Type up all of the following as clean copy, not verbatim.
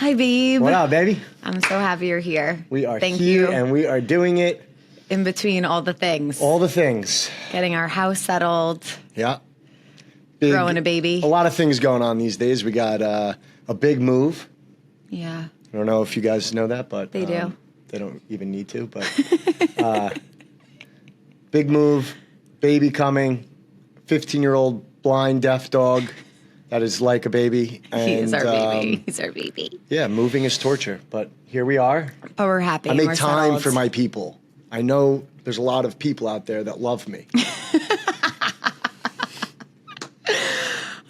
Hi, babe. What up, baby? I'm so happy you're here. We are Thank here, you. and we are doing it. In between all the things. All the things. Getting our house settled. Yeah. Growing a baby. A lot of things going on these days. We got a big move. Yeah. I don't know if you guys know that, but They do. They don't even need to, but big move, baby coming, 15-year-old blind deaf dog that is like a baby. And, He is our baby. He's our baby. Yeah, moving is torture, but here we are. But we're happy. I make we're time settled. for my people. I know there's a lot of people out there that love me.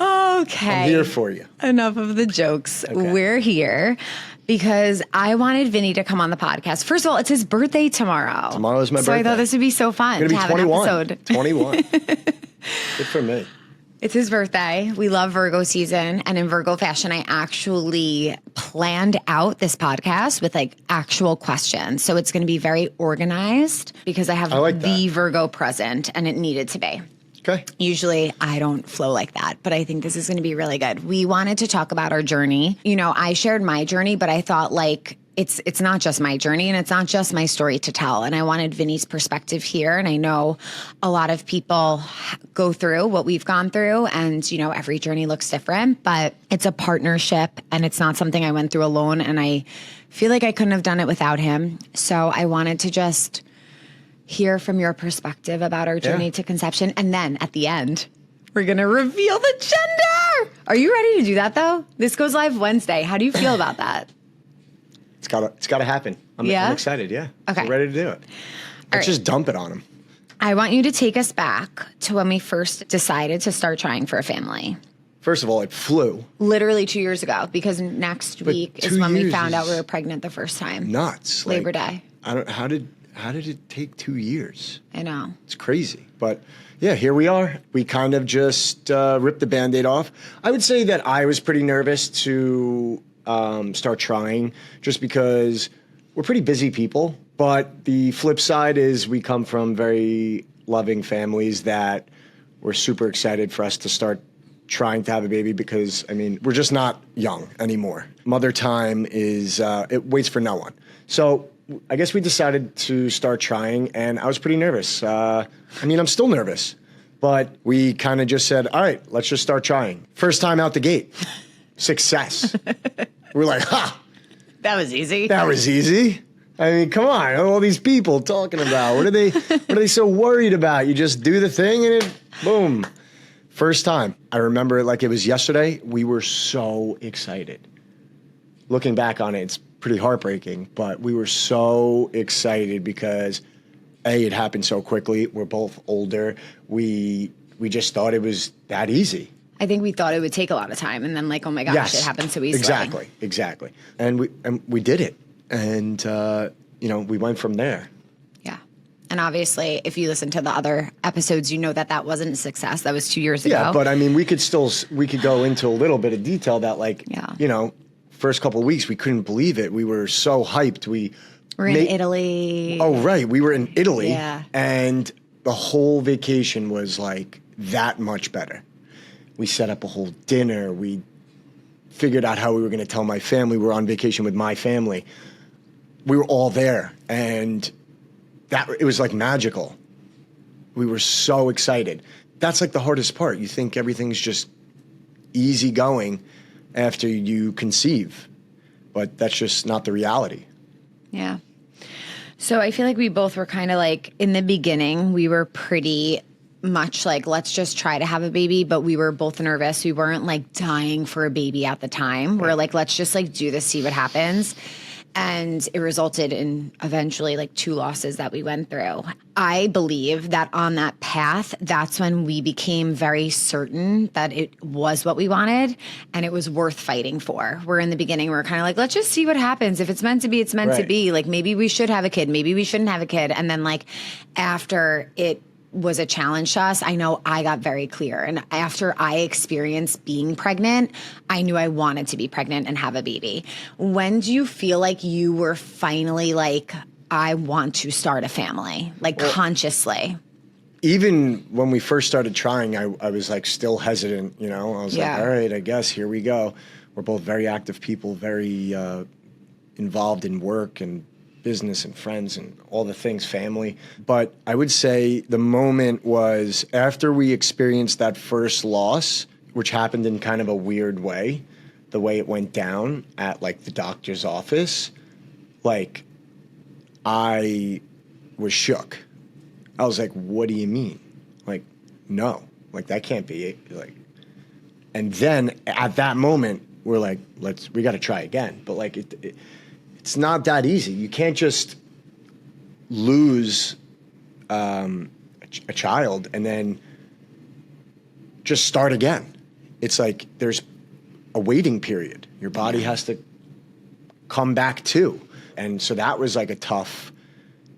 Okay. I'm here for you. Enough of the jokes. Okay. We're here because I wanted Vinny to come on the podcast. First of all, it's his birthday tomorrow. Tomorrow is my So I birthday. thought this would be so fun I'm to going to have be 21. an episode. 21. Good for me. It's his birthday. We love Virgo season. And in Virgo fashion, I actually planned out this podcast with like actual questions. So it's going to be very organized because I have the Virgo present and it needed to be. Okay. Usually I don't flow like that, but I think this is going to be really good. We wanted to talk about our journey. You know, I shared my journey, but I thought like it's not just my journey and it's not just my story to tell. And I wanted Vinny's perspective here. And I know a lot of people go through what we've gone through and, you know, every journey looks different, but it's a partnership and it's not something I went through alone. And I feel like I couldn't have done it without him. So I wanted to just hear from your perspective about our journey to conception. And then at the end, we're going to reveal the gender. Are you ready to do that though? This goes live Wednesday. How do you feel about that? It's got to happen. I'm excited, yeah. Okay. We're ready to do it. Let's just dump it on him. I want you to take us back to when we first decided to start trying for a family. First of all, it flew. Literally 2 years ago, because next week is when we found out we were pregnant the first time. Nuts. Labor Day. How did it take 2 years? I know. It's crazy. But yeah, here we are. We kind of just ripped the Band-Aid off. I would say that I was pretty nervous to start trying just because we're pretty busy people. But the flip side is we come from very loving families that were super excited for us to start trying to have a baby because, I mean, we're just not young anymore. Mother time is, it waits for no one. So I guess we decided to start trying, and I was pretty nervous. I mean, I'm still nervous, but we kind of just said, all right, let's just start trying. First time out the gate, success. We're like, ha! That was easy. That was easy. I mean, come on, all these people talking about, what are they so worried about? You just do the thing and it, boom. First time. I remember it like it was yesterday. We were so excited. Looking back on it, it's pretty heartbreaking, but we were so excited because A, it happened so quickly. We're both older. We just thought it was that easy. I think we thought it would take a lot of time, and then like, oh my gosh, it happened so easily. Exactly. And we did it. And, you know, we went from there. Yeah. And obviously, if you listen to the other episodes, you know that wasn't a success. That was 2 years ago. Yeah, but I mean, we could go into a little bit of detail that like, you know, first couple of weeks, we couldn't believe it. We were so hyped. We're in Italy. Oh, right. We were in Italy. Yeah. And the whole vacation was like that much better. We set up a whole dinner. We figured out how we were going to tell my family. We were on vacation with my family. We were all there. And it was like magical. We were so excited. That's like the hardest part. You think everything's just easy going after you conceive, but that's just not the reality. Yeah. So I feel like we both were kind of like, in the beginning, we were pretty much like, let's just try to have a baby, but we were both nervous. We weren't like dying for a baby at the time. We're like, let's just like do this, see what happens. And it resulted in eventually like 2 losses that we went through. I believe that on that path, that's when we became very certain that it was what we wanted and it was worth fighting for. Where in the beginning, we were kind of like, let's just see what happens. If it's meant to be, it's meant to be. Like maybe we should have a kid. Maybe we shouldn't have a kid. And then like after it was a challenge to us, I know I got very clear. And after I experienced being pregnant, I knew I wanted to be pregnant and have a baby. When do you feel like you were finally like, I want to start a family, like consciously? Even when we first started trying, I was like still hesitant, you know? I was like, all right, I guess, here we go. we're both very active people, very involved in work and business and friends and all the things, family. But I would say the moment was after we experienced that first loss, which happened in kind of a weird way, the way it went down at like the doctor's office, like I was shook. I was like, what do you mean? Like, no, like that can't be it. Like, and then at that moment, we're like, we got to try again. But like, it's not that easy. You can't just lose a child and then just start again. It's like there's a waiting period. Your body has to come back too. And so that was like a tough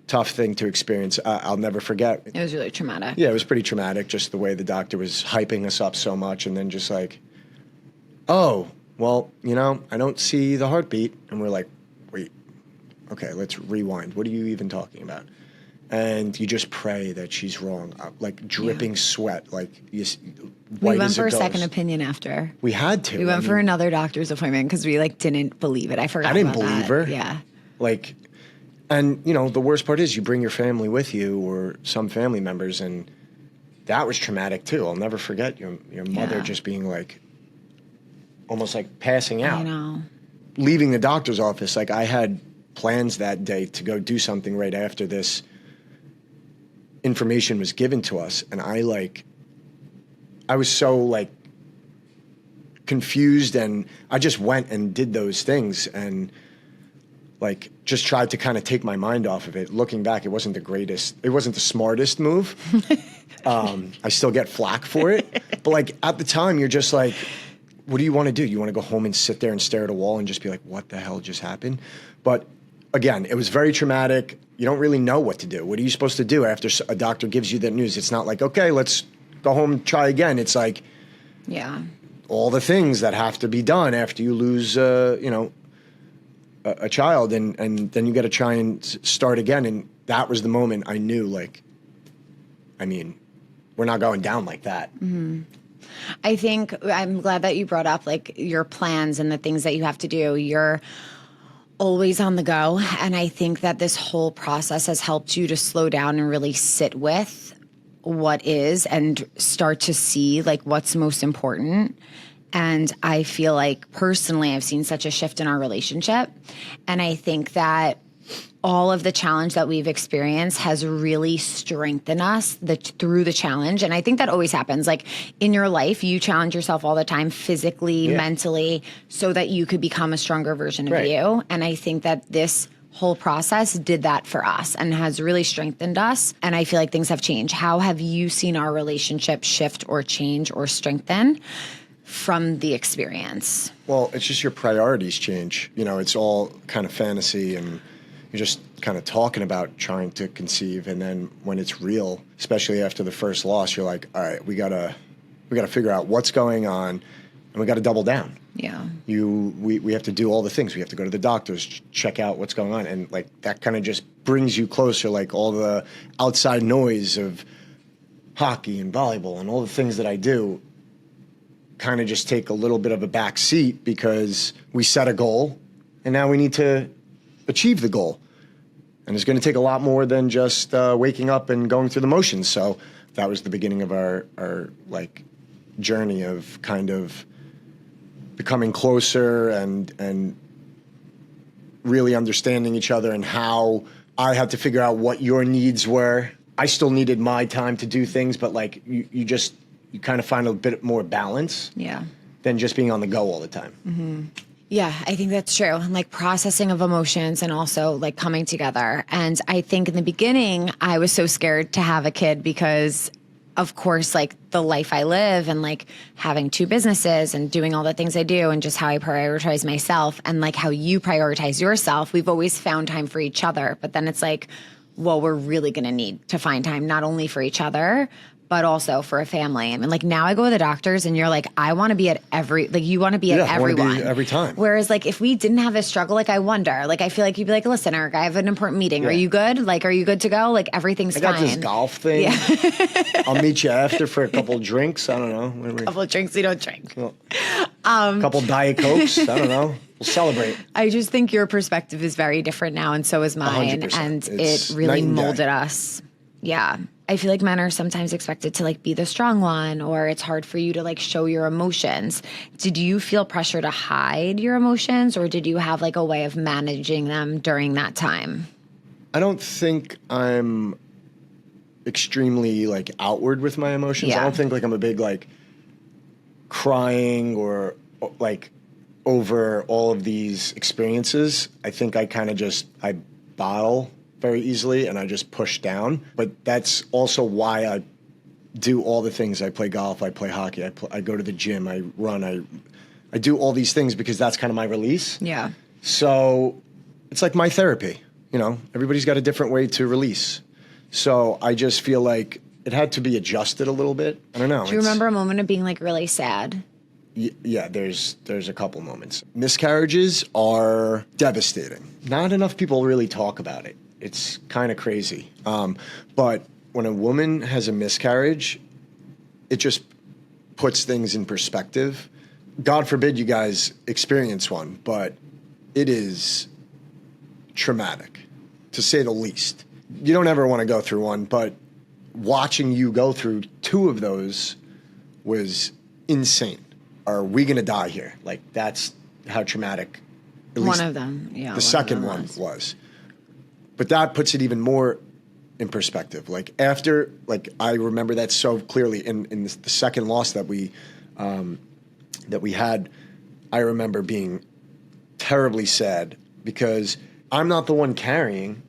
thing to experience. I'll never forget. It was really traumatic. Yeah, it was pretty traumatic, just the way the doctor was hyping us up so much and then just like, oh, well, I don't see the heartbeat. And we're like, wait, okay, let's rewind. What are you even talking about? And you just pray that she's wrong, like dripping sweat, like we went for a second opinion after. We had to. We went for another doctor's appointment because we like didn't believe it. I forgot. I didn't about believe that. her. Yeah. Like, and the worst part is you bring your family with you or some family members, and that was traumatic too. I'll never forget your mother just being like, almost like passing out. I know. Leaving the doctor's office, like I had plans that day to go do something right after this information was given to us, and I was so like confused, and I just went and did those things and like just tried to kind of take my mind off of it. Looking back, it wasn't the smartest move. I still get flack for it, but like at the time you're just like, what do you want to do? You want to go home and sit there and stare at a wall and just be like, what the hell just happened? But again, it was very traumatic. You don't really know what to do. What are you supposed to do after a doctor gives you that news? It's not like, okay, let's go home and try again. It's like, all the things that have to be done after you lose, a child, and then you got to try and start again. And that was the moment I knew, like, I mean, we're not going down like that. Mm-hmm. I think I'm glad that you brought up like your plans and the things that you have to do. You're always on the go. And I think that this whole process has helped you to slow down and really sit with what is and start to see like what's most important. And I feel like personally, I've seen such a shift in our relationship. And I think that all of the challenge that we've experienced has really strengthened us through the challenge. And I think that always happens. Like in your life, you challenge yourself all the time, physically, mentally, so that you could become a stronger version of you. And I think that this whole process did that for us and has really strengthened us. And I feel like things have changed. How have you seen our relationship shift or change or strengthen from the experience? Well, it's just your priorities change. It's all kind of fantasy and you're just kind of talking about trying to conceive, and then when it's real, especially after the first loss, you're like, all right, we gotta figure out what's going on, and we gotta double down. Yeah. We have to do all the things. We have to go to the doctors, check out what's going on, and like that kind of just brings you closer. Like all the outside noise of hockey and volleyball and all the things that I do kind of just take a little bit of a back seat because we set a goal, and now we need to achieve the goal. And it's going to take a lot more than just waking up and going through the motions. So that was the beginning of our like journey of kind of becoming closer and really understanding each other, and how I had to figure out what your needs were. I still needed my time to do things, but like you kind of find a bit more balance than just being on the go all the time. Mm-hmm. Yeah, I think that's true. And like processing of emotions and also like coming together. And I think in the beginning, I was so scared to have a kid because, of course, like the life I live and like having two businesses and doing all the things I do and just how I prioritize myself and like how you prioritize yourself. We've always found time for each other. But then it's like, well, we're really going to need to find time not only for each other, but also for a family. I mean, like now I go to the doctors and you're like, I want to be at you want to be at I wanna everyone. be every time. Whereas like if we didn't have this struggle, like I wonder, like I feel like you'd be like, listen, Eric, I have an important meeting. Yeah. Are you good? Like, are you good to go? Like everything's I got fine. this golf thing. Yeah. I'll meet you after for a couple drinks. I don't know. Couple of drinks you don't drink. A couple Diet Cokes. I don't know. We'll celebrate. I just think your perspective is very different now, and so is mine. 100%. And It's it really night and day. molded us. Yeah. I feel like men are sometimes expected to like be the strong one, or it's hard for you to like show your emotions. Did you feel pressure to hide your emotions, or did you have like a way of managing them during that time? I don't think I'm extremely like outward with my emotions. Yeah. I don't think like I'm a big like crying or like over all of these experiences. I think I kind of I bottle very easily and I just push down. But that's also why I do all the things. I play golf, I play hockey, I go to the gym, I run, I do all these things because that's kind of my release. Yeah. So it's like my therapy, you know, everybody's got a different way to release. So I just feel like it had to be adjusted a little bit. I don't know. Do you remember a moment of being like really sad? Yeah, there's a couple moments. Miscarriages are devastating. Not enough people really talk about it. It's kind of crazy. But when a woman has a miscarriage, it just puts things in perspective. God forbid you guys experience one, but it is traumatic, to say the least. You don't ever want to go through one, but watching you go through two of those was insane. Are we going to die here? Like, that's how traumatic. At least One of them, yeah. the second one was. But that puts it even more in perspective. Like, after, like, I remember that so clearly in the second loss that we had. I remember being terribly sad because I'm not the one carrying.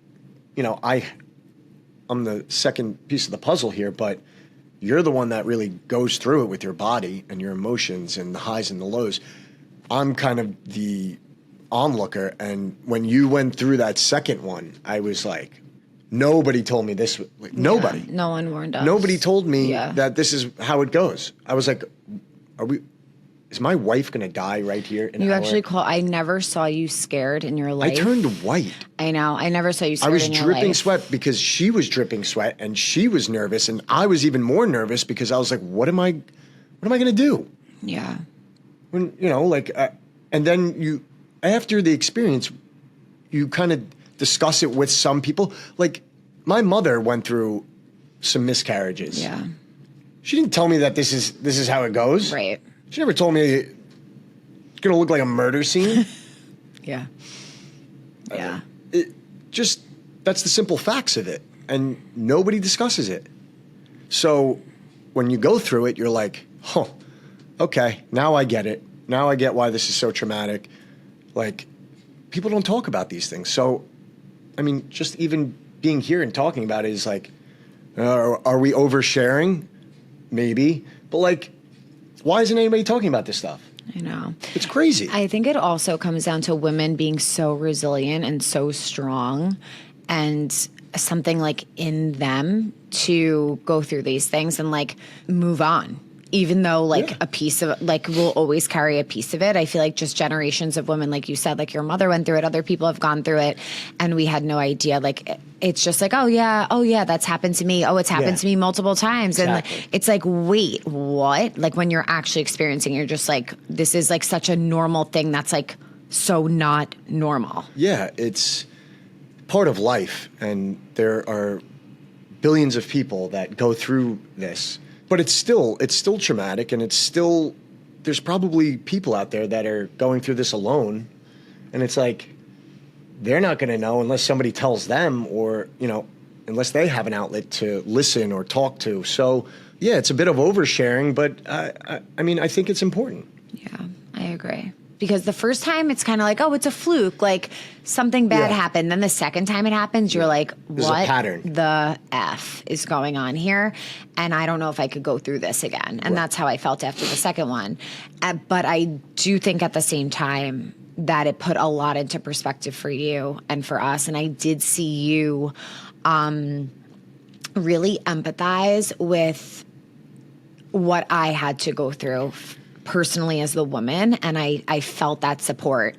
You know, I'm the second piece of the puzzle here, but you're the one that really goes through it with your body and your emotions and the highs and the lows. I'm kind of the onlooker. And when you went through that second one, I was like, nobody told me this. Like, nobody. Yeah, no one warned us. Nobody told me Yeah. that this is how it goes. I was like, is my wife going to die right here? You actually I never saw you scared in your life. I turned white. I know. I never saw you I scared was in your dripping life. sweat because she was dripping sweat and she was nervous and I was even more nervous because I was like, what am I going to do? Yeah. When, you know, like, and then after the experience, you kind of discuss it with some people. Like, my mother went through some miscarriages. Yeah. She didn't tell me that this is how it goes. Right. She never told me it's going to look like a murder scene. Yeah. Yeah. That's the simple facts of it. And nobody discusses it. So when you go through it, you're like, oh, okay, now I get it. Now I get why this is so traumatic. Like, people don't talk about these things. So, I mean, just even being here and talking about it is like, are we oversharing? Maybe. But like, why isn't anybody talking about this stuff? I know. It's crazy. I think it also comes down to women being so resilient and so strong and something like in them to go through these things and like move on. Even though like a piece of like we'll always carry a piece of it. I feel like just generations of women, like you said, like your mother went through it, other people have gone through it, and we had no idea. Like it's just like, oh yeah, that's happened to me. Oh, it's happened to me multiple times. Exactly. And it's like, wait, what? Like when you're actually experiencing it, you're just like, this is like such a normal thing that's like so not normal. Yeah, it's part of life, and there are billions of people that go through this. But it's still traumatic, and there's probably people out there that are going through this alone, and it's like they're not going to know unless somebody tells them, or you know, unless they have an outlet to listen or talk to. So yeah, it's a bit of oversharing, but I mean, I think it's important. Yeah, I agree. Because the first time it's kind of like, oh, it's a fluke, like something bad happened. Then the second time it happens, you're like, There's what a pattern. the F is going on here? And I don't know if I could go through this again. And that's how I felt after the second one. But I do think at the same time that it put a lot into perspective for you and for us. And I did see you really empathize with what I had to go through personally as the woman. And I felt that support.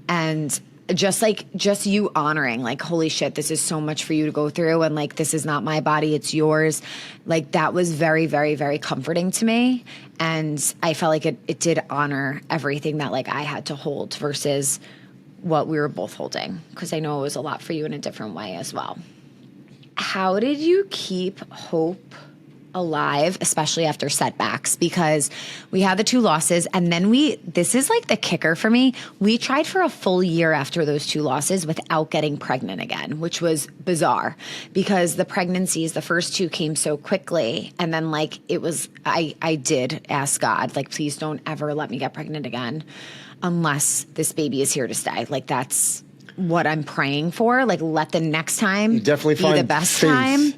And just you honoring, like, holy shit, this is so much for you to go through. And like, this is not my body, it's yours. Like, that was very, very, very comforting to me. And I felt like it did honor everything that like I had to hold versus what we were both holding. Cause I know it was a lot for you in a different way as well. How did you keep hope alive, especially after setbacks? Because we had the 2 losses, and then this is like the kicker for me. We tried for a full year after those 2 losses without getting pregnant again, which was bizarre because the pregnancies, the first 2 came so quickly. And then like I did ask God, like, please don't ever let me get pregnant again unless this baby is here to stay. Like, that's what I'm praying for. Like, let the next time definitely be the best faith. time.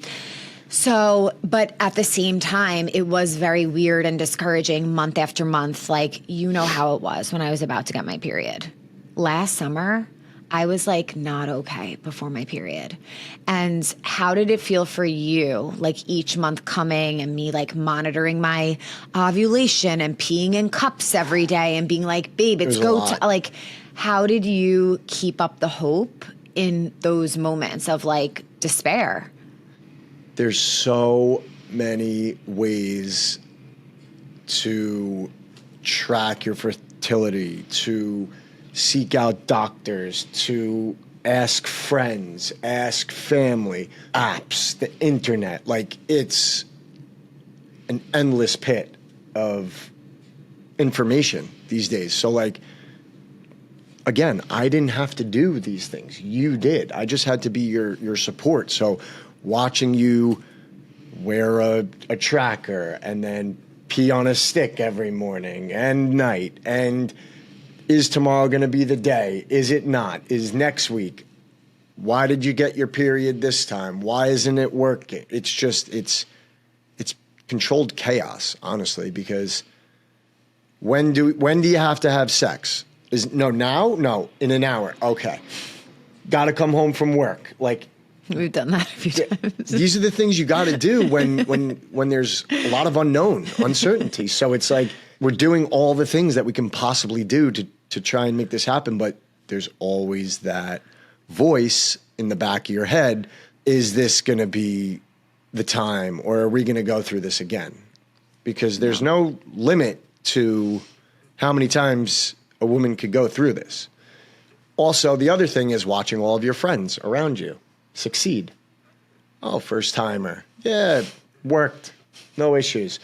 So, but at the same time, it was very weird and discouraging month after month. Like, you know how it was when I was about to get my period. Last summer, I was like not okay before my period. And how did it feel for you? Like each month coming and me like monitoring my ovulation and peeing in cups every day and being like, babe, it's go to like, how did you keep up the hope in those moments of like despair? There's so many ways to track your fertility, to seek out doctors, to ask friends, ask family, apps, the internet. Like, it's an endless pit of information these days. So like, again, I didn't have to do these things. You did. I just had to be your support. So watching you wear a tracker and then pee on a stick every morning and night, and is tomorrow going to be the day? Is it not? Is next week? Why did you get your period this time? Why isn't it working? It's just, it's controlled chaos, honestly, because when do you have to have sex? No, in an hour. Okay. Got to come home from work. Like, we've done that a few times. These are the things you got to do when there's a lot of uncertainty. So it's like we're doing all the things that we can possibly do to try and make this happen. But there's always that voice in the back of your head. Is this going to be the time, or are we going to go through this again? Because there's no limit to how many times a woman could go through this. Also, the other thing is watching all of your friends around you succeed. Oh, first timer. Yeah, worked. No issues.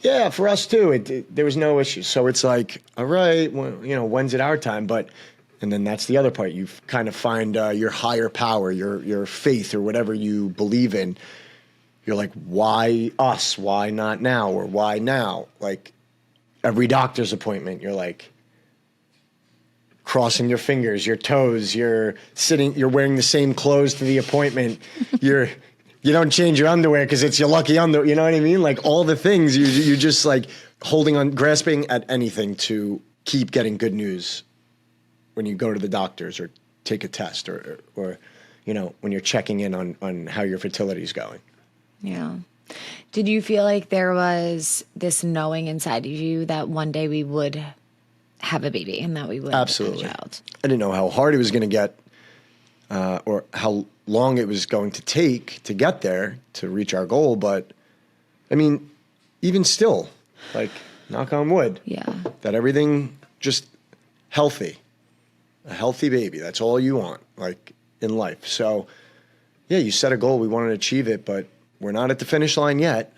Yeah, for us too. There was no issues. So it's like, all right, well, when's it our time? And then that's the other part. You kind of find your higher power, your faith, or whatever you believe in. You're like, why us? Why not now? Or why now? Like every doctor's appointment, you're like, crossing your fingers, your toes, you're wearing the same clothes to the appointment. You don't change your underwear because it's your lucky underwear. You know what I mean? Like all the things you're just like holding on, grasping at anything to keep getting good news when you go to the doctors or take a test or when you're checking in on how your fertility is going. Yeah. Did you feel like there was this knowing inside of you that one day we would have a baby and that we would Absolutely. have a child? I didn't know how hard it was going to get or how long it was going to take to get there to reach our goal. But I mean, even still, like, knock on wood, that everything just healthy, a healthy baby. That's all you want, like, in life. So yeah, you set a goal. We want to achieve it, but we're not at the finish line yet,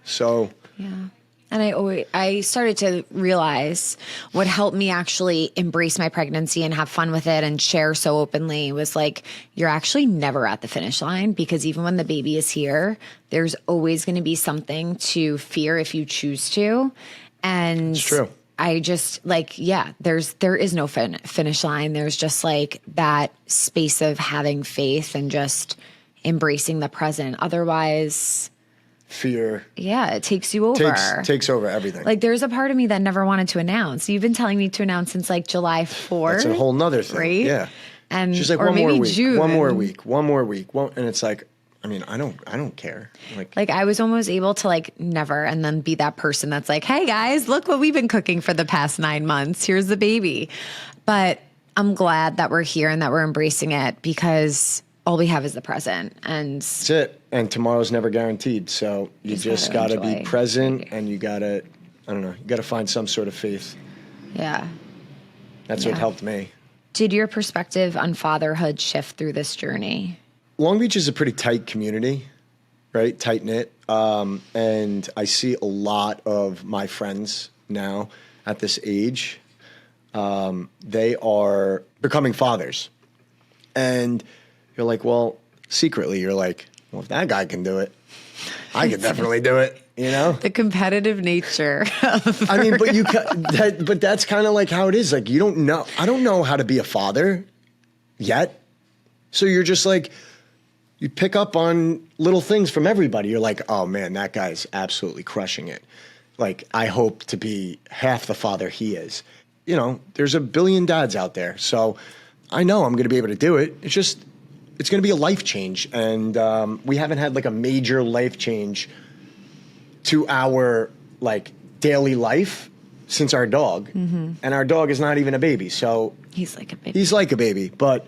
so. Yeah. And I started to realize what helped me actually embrace my pregnancy and have fun with it and share so openly was like, you're actually never at the finish line, because even when the baby is here, there's always going to be something to fear if you choose to. And it's true. I just there is no finish line. There's just like that space of having faith and just embracing the present. Otherwise, fear. Yeah, it takes you over. Takes over everything. Like there's a part of me that never wanted to announce. You've been telling me to announce since like July 4th. That's a whole nother thing. Right? Yeah. And she's like, or one maybe more week, June. one more week. And it's like, I mean, I don't care. Like I was almost able to like never and then be that person that's like, hey guys, look what we've been cooking for the past 9 months. Here's the baby. But I'm glad that we're here and that we're embracing it because all we have is the present. And that's it. And tomorrow's never guaranteed. So you just got to be present and you got to, I don't know, you got to find some sort of faith. Yeah. That's what helped me. Did your perspective on fatherhood shift through this journey? Long Beach is a pretty tight community, right? Tight knit. And I see a lot of my friends now at this age. They are becoming fathers. And you're like, well, secretly, you're like, well, if that guy can do it, I can definitely do it, you know? The competitive nature. I mean, but that's kind of like how it is. Like, you don't know. I don't know how to be a father yet. So you're just like, you pick up on little things from everybody. You're like, oh man, that guy's absolutely crushing it. Like, I hope to be half the father he is. You know, there's a billion dads out there. So I know I'm going to be able to do it. It's going to be a life change. And we haven't had like a major life change to our like daily life since our dog. Mm-hmm. And our dog is not even a baby. So he's like a baby. He's like a baby. But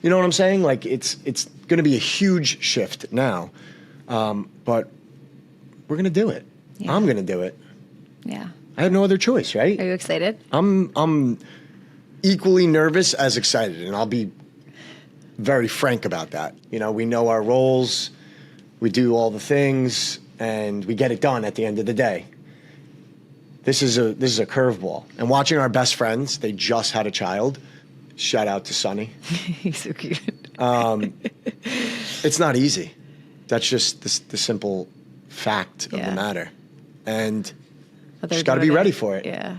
you know what I'm saying? Like it's going to be a huge shift now. But we're going to do it. Yeah. I'm going to do it. Yeah. I have no other choice, right? Are you excited? I'm equally nervous as excited, and I'll be very frank about that. You know, we know our roles, we do all the things, and we get it done at the end of the day. This is a curveball. And watching our best friends, they just had a child. Shout out to Sonny. He's so cute. It's not easy. That's just the simple fact of the matter. And just got to be ready for it. Yeah.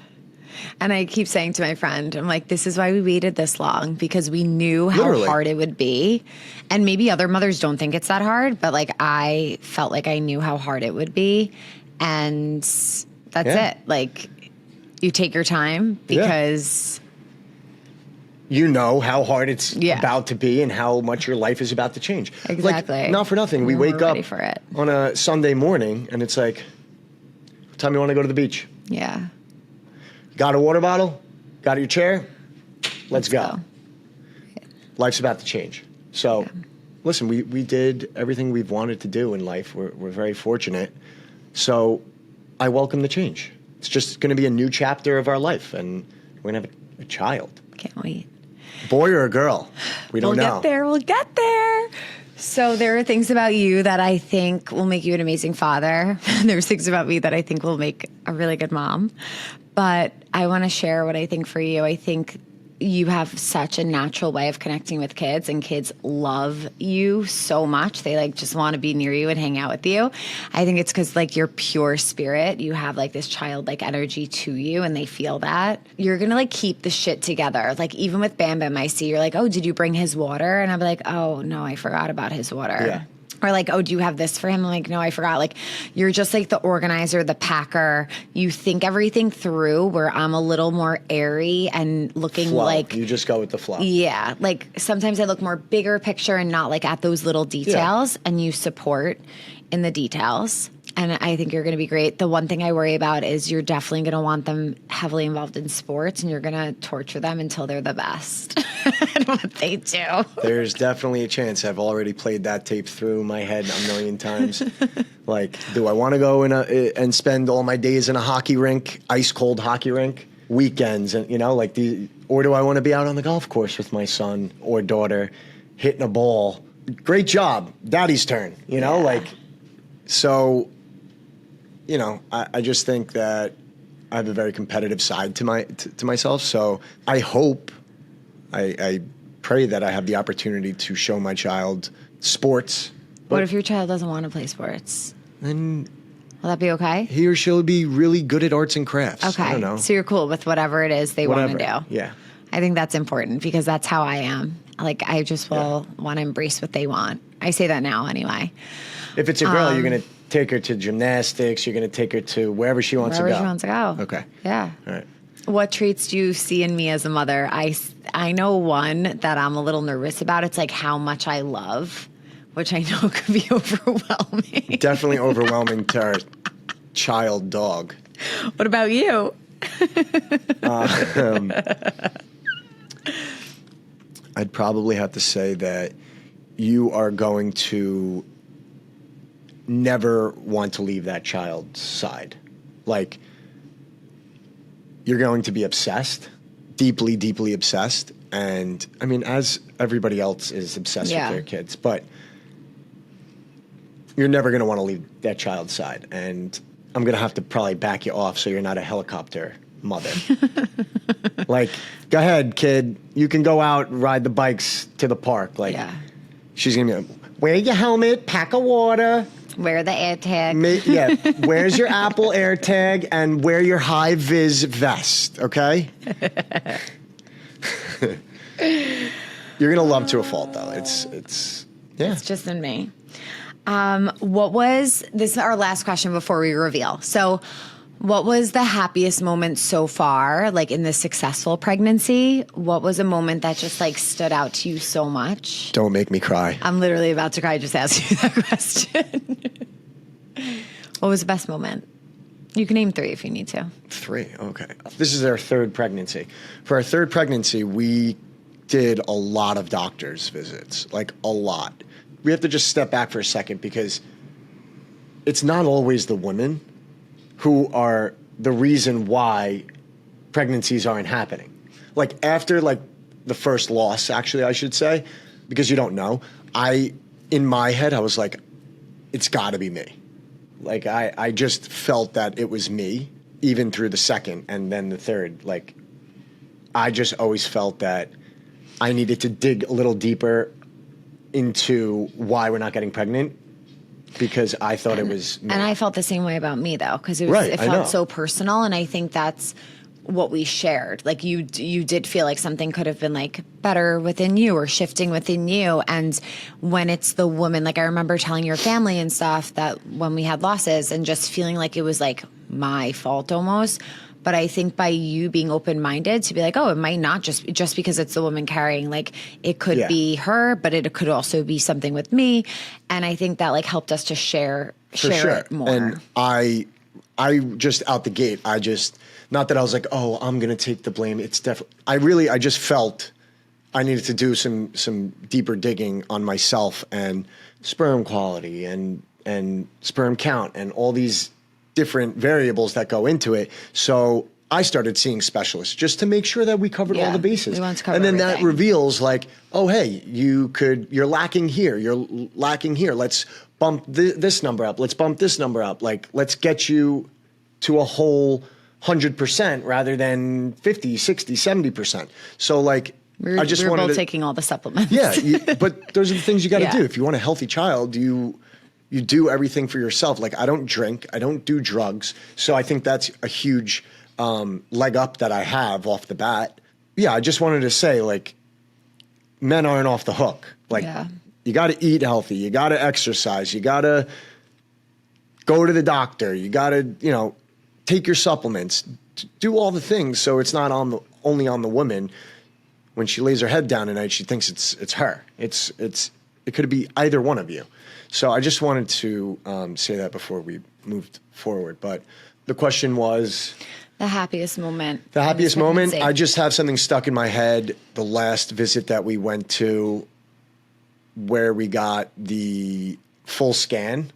And I keep saying to my friend, I'm like, this is why we waited this long, because we knew how hard it would be. And maybe other mothers don't think it's that hard, but like I felt like I knew how hard it would be. And that's it. Like, you take your time because you know how hard it's about to be and how much your life is about to change. Exactly. Like, not for nothing. We wake up for it on a Sunday morning and it's like, what time you want to go to the beach? Yeah. Got a water bottle? Got your chair? Let's go. Life's about to change. So, listen, we did everything we've wanted to do in life. We're very fortunate. So, I welcome the change. It's just going to be a new chapter of our life, and we're going to have a child. Can't wait. Boy or a girl? We don't know. We'll get there. So there are things about you that I think will make you an amazing father. There's things about me that I think will make a really good mom. But I want to share what I think for you. I think you have such a natural way of connecting with kids, and kids love you so much. They like just want to be near you and hang out with you. I think it's because like your pure spirit, you have like this childlike energy to you, and they feel that. You're going to like keep the shit together. Like even with Bam Bam, I see you're like, oh, did you bring his water? And I'm like, oh no, I forgot about his water. Yeah. Or like, oh, do you have this for him? I'm like, no, I forgot. Like, you're just like the organizer, the packer. You think everything through, where I'm a little more airy and looking flow. like... You just go with the flow. Yeah. Like, sometimes I look more bigger picture and not like at those little details. And you support in the details. And I think you're going to be great. The one thing I worry about is you're definitely going to want them heavily involved in sports, and you're going to torture them until they're the best. And what they do. There's definitely a chance. I've already played that tape through my head a million times. Like, do I want to go and spend all my days in a hockey rink, ice cold hockey rink, weekends, and like or do I want to be out on the golf course with my son or daughter, hitting a ball? Great job, daddy's turn. So. I just think that I have a very competitive side to myself. So I hope, I pray that I have the opportunity to show my child sports. What if your child doesn't want to play sports? Then will that be okay? He or she'll be really good at arts and crafts. Okay. I don't know. So you're cool with whatever it is they want to do. Yeah. I think that's important because that's how I am. Like, I just will want to embrace what they want. I say that now anyway. If it's a girl, you're going to take her to gymnastics. You're going to take her to wherever she wants to go. Wherever she wants to go. Okay. Yeah. All right. What traits do you see in me as a mother? I know one that I'm a little nervous about. It's like how much I love which I know could be overwhelming. Definitely overwhelming to our child dog. What about you? I'd probably have to say that you are going to never want to leave that child's side. Like, you're going to be obsessed, deeply, deeply obsessed. And I mean, as everybody else is obsessed with their kids, but you're never going to want to leave that child's side. And I'm going to have to probably back you off so you're not a helicopter mother. Like, go ahead, kid. You can go out and ride the bikes to the park. Like, she's going to be like, wear your helmet, pack of water. Wear the air tag. Where's your Apple air tag and wear your high vis vest, okay? You're gonna love to a fault, though. It's just in me. What was this? Is our last question before we reveal. So, what was the happiest moment so far, like in the successful pregnancy? What was a moment that just like stood out to you so much? Don't make me cry. I'm literally about to cry just asking you that question. What was the best moment? You can name 3 if you need to. 3, okay. This is our 3rd pregnancy. For our 3rd pregnancy, we did a lot of doctor's visits, like a lot. We have to just step back for a second because it's not always the women who are the reason why pregnancies aren't happening. Like after like the first loss, actually, I should say, because you don't know, in my head, I was like, it's gotta be me. Like I just felt that it was me, even through the 2nd and then the 3rd. Like I just always felt that I needed to dig a little deeper into why we're not getting pregnant. Because I thought it was me. And I felt the same way about me, though, because it felt so personal. And I think that's what we shared. Like you did feel like something could have been like better within you or shifting within you. And when it's the woman, like I remember telling your family and stuff that when we had losses and just feeling like it was like my fault almost. But I think by you being open-minded to be like, oh, it might not just because it's the woman carrying, like it could be her, but it could also be something with me. And I think that like helped us to share it more. And I just out the gate, not that I was like, oh, I'm going to take the blame. It's definitely, I just felt I needed to do some deeper digging on myself and sperm quality and sperm count and all these different variables that go into it. So I started seeing specialists just to make sure that we covered all the bases. We want to cover and then everything. That reveals like, oh, hey, you're lacking here. You're lacking here. Let's bump this number up. Let's bump this number up. Like, let's get you to a whole 100% rather than 50, 60, 70%. So like, we're both taking all the supplements. Yeah. But those are the things you got to do. If you want a healthy child, you do everything for yourself. Like I don't drink, I don't do drugs. So I think that's a huge leg up that I have off the bat. Yeah, I just wanted to say like men aren't off the hook. Like you got to eat healthy, you got to exercise, you got to go to the doctor, you got to, take your supplements, do all the things. So it's not only on the woman. When she lays her head down at night, she thinks it's her. It could be either one of you. So I just wanted to say that before we moved forward. But the question was? The happiest moment. The happiest moment? I just have something stuck in my head. The last visit that we went to where we got the full scan.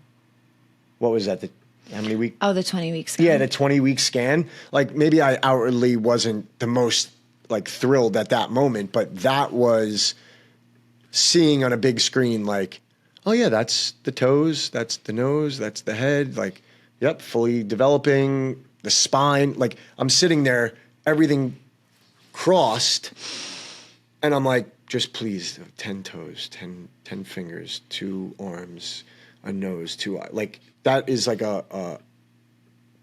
What was that? How many weeks? Oh, the 20-week scan. Yeah, the 20-week scan. Like maybe I outwardly wasn't the most like thrilled at that moment, but that was seeing on a big screen like, oh yeah, that's the toes, that's the nose, that's the head. Like, yep, fully developing the spine. Like I'm sitting there, everything crossed, and I'm like, just please, 10 toes, 10 fingers, 2 arms, a nose, 2 eyes. Like that is like a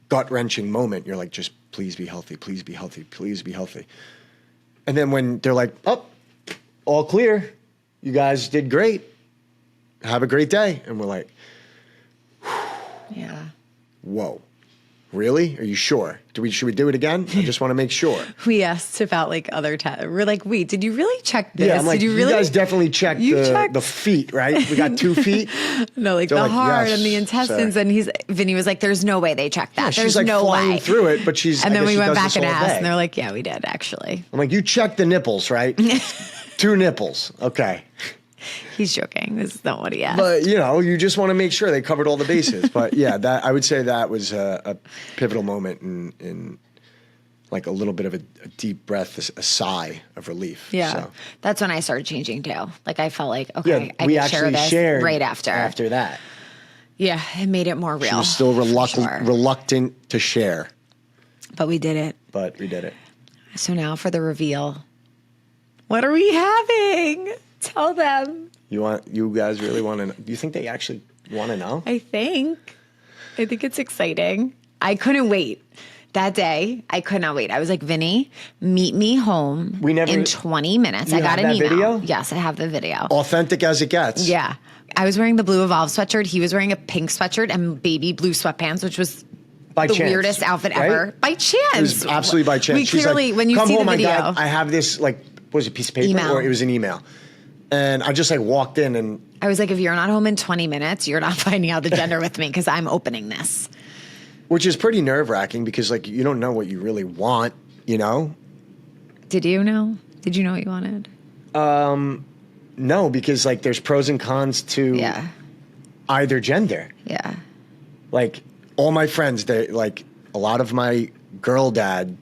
gut-wrenching moment. You're like, just please be healthy, please be healthy, please be healthy. And then when they're like, oh, all clear, you guys did great. Have a great day. And we're like, yeah. Whoa. really? Are you sure? Should we do it again? I just want to make sure. We asked about like other tests. We're like, wait, did you really check this? Yeah, I'm like, did you really? guys definitely checked the feet, right? We got 2 feet. No, like They're the like, heart yes, and the intestines. sir. And Vinny was like, there's no way they checked that. Yeah, There's she's like no flying way. through it, but she's. And then we went back and all asked, day. and they're like, yeah, we did actually. I'm like, you checked the nipples, right? 2 nipples. Okay. He's joking. This is not what he asked. But, you just want to make sure they covered all the bases. But yeah, I would say that was a pivotal moment in like a little bit of a deep breath, a sigh of relief. Yeah. So. That's when I started changing too. Like I felt like, okay, Yeah, I we can share actually this shared right after. After that. Yeah, it made it more real. She was still reluctant to share. But we did it. But we did it. So now for the reveal. What are we having? Tell them. You guys really want to know? Do you think they actually want to know? I think it's exciting. I couldn't wait. That day, I could not wait. I was like, Vinny, meet me home in 20 minutes. You I got have an that email. video? Yes, I have the video. Authentic as it gets. Yeah. I was wearing the blue Evolve sweatshirt. He was wearing a pink sweatshirt and baby blue sweatpants, which was By the chance, weirdest outfit right? ever. By chance. It was absolutely by chance. We She's clearly, like, when you come see home, the video. I have this, like, what was it, piece of paper? Email. Or it was an email. And I just, like, walked in and... I was like, if you're not home in 20 minutes, you're not finding out the gender with me because I'm opening this. Which is pretty nerve-wracking because, like, you don't know what you really want, Did you know? Did you know what you wanted? No, because, like, there's pros and cons to either gender. Yeah. Like, all my friends, like, a lot of my girl dad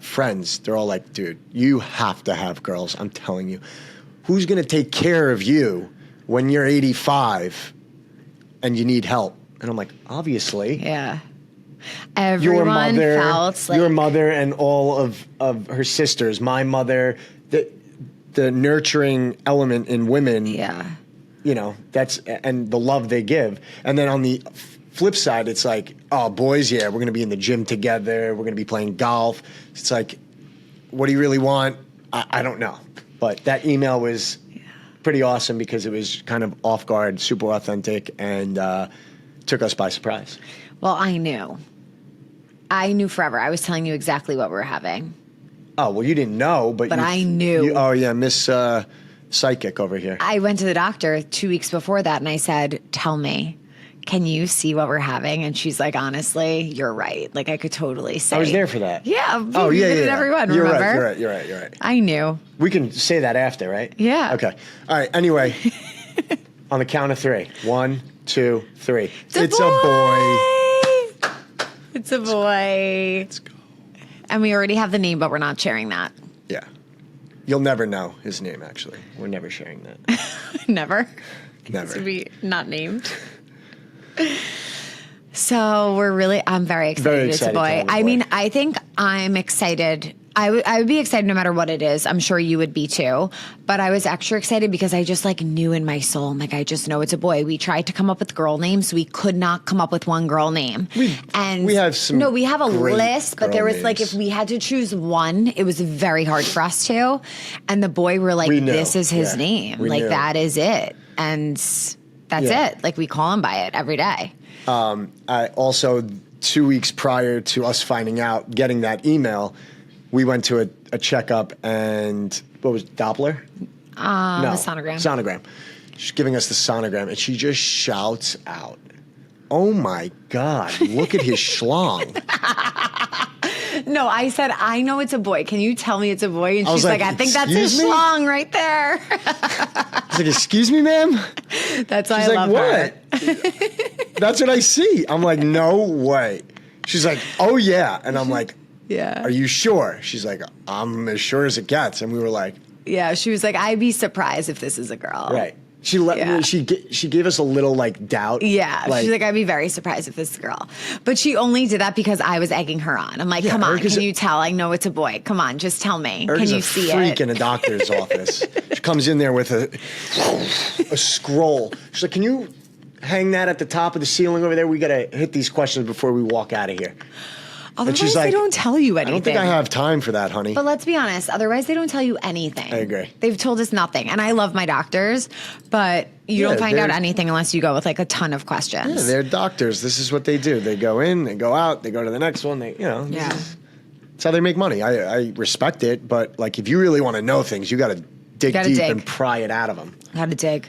friends, they're all like, dude, you have to have girls. I'm telling you. Who's going to take care of you when you're 85 and you need help? And I'm like, obviously. Yeah. Everyone felt like... Your mother and all of her sisters, my mother, the nurturing element in women. Yeah. That's, and the love they give. And then on the flip side, it's like, oh, boys, yeah, we're going to be in the gym together. We're going to be playing golf. It's like, what do you really want? I don't know. But that email was pretty awesome because it was kind of off guard, super authentic, and took us by surprise. Well, I knew. I knew forever. I was telling you exactly what we're having. Oh, well, you didn't know, but I knew. Oh, yeah, Miss Psychic over here. I went to the doctor 2 weeks before that, and I said, tell me, can you see what we're having? And she's like, honestly, you're right. Like, I could totally say. I was there for that. Yeah. Oh, we yeah, did yeah. everyone, You're remember? right, you're right. I knew. We can say that after, right? Yeah. Okay. All right, anyway, on the count of 3. 1, 2, 3. It's a boy. It's a boy. Let's go. And we already have the name, but we're not sharing that. Yeah. You'll never know his name, actually. We're never sharing that. Never? Never. To be not named. So I'm very excited. Very It's a excited to boy. have a I boy. mean, I think I'm excited. I would be excited no matter what it is. I'm sure you would be too. But I was extra excited because I just like knew in my soul, I'm like, I just know it's a boy. We tried to come up with girl names. We could not come up with one girl name. We have some. No, we have a great list, but girl there was like, names. if we had to choose one, it was very hard for us to. And the boy, we're like, We knew. this is his Yeah, name. we Like knew. that is it. And that's it. Like we call him by it every day. I also, 2 weeks prior to us finding out, getting that email, we went to a checkup and what was it, Doppler? No, a sonogram. Sonogram. She's giving us the sonogram and she just shouts out, "Oh my God, look at his schlong." No, I said, I know it's a boy. Can you tell me it's a boy? And I was she's like, like, I think that's his "Excuse me?" schlong right there. I was like, "Excuse me, ma'am?" That's why She's I like, love "What?" her. That's what I see. I'm like, "No way." She's like, "Oh yeah." And I'm like, Yeah. "Are you sure?" She's like, "I'm as sure as it gets." And we were like, Yeah, she was like, I'd be surprised if this is a girl. right. She let Yeah. she gave us a little like doubt. Yeah, she's like, I'd be very surprised if this is a girl. But she only did that because I was egging her on. I'm like, come on, Erica's can you tell? I know it's a boy. Come on, just tell me. Erica's Can you a see freak it? in a doctor's office. She comes in there with a scroll. She's like, "Can you hang that at the top of the ceiling over there? We got to hit these questions before we walk out of here." Otherwise, she's they like, don't tell you anything. I don't think I have time for that, honey. But let's be honest. Otherwise, they don't tell you anything. I agree. They've told us nothing. And I love my doctors, but you don't find out anything unless you go with like a ton of questions. Yeah, they're doctors. This is what they do. They go in, they go out, they go to the next one. That's how they make money. I respect it, but like if you really want to know things, you got to dig deep and pry it out of them. Got to dig.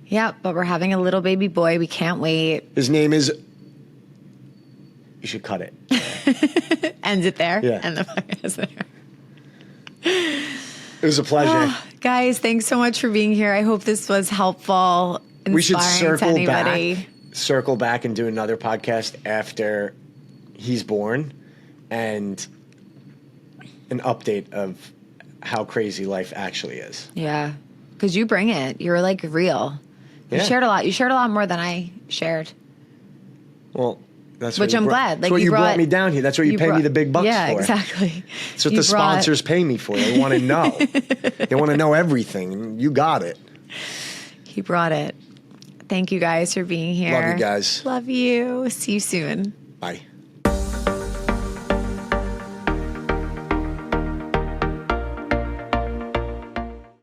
Yeah, but we're having a little baby boy. We can't wait. His name is. You should cut it. Ends it there. Yeah. And the podcast there. It was a pleasure. Oh, guys, thanks so much for being here. I hope this was helpful. We should circle back and do another podcast after he's born and an update of how crazy life actually is. Yeah. Because you bring it. You're like real. You shared a lot. You shared a lot more than I shared. Well, that's which I'm glad. That's what you brought me down here. That's what you pay me the big bucks for. Yeah, exactly. That's what the sponsors pay me for. They want to know. They want to know everything. You got it. He brought it. Thank you guys for being here. Love you guys. Love you. See you soon. Bye.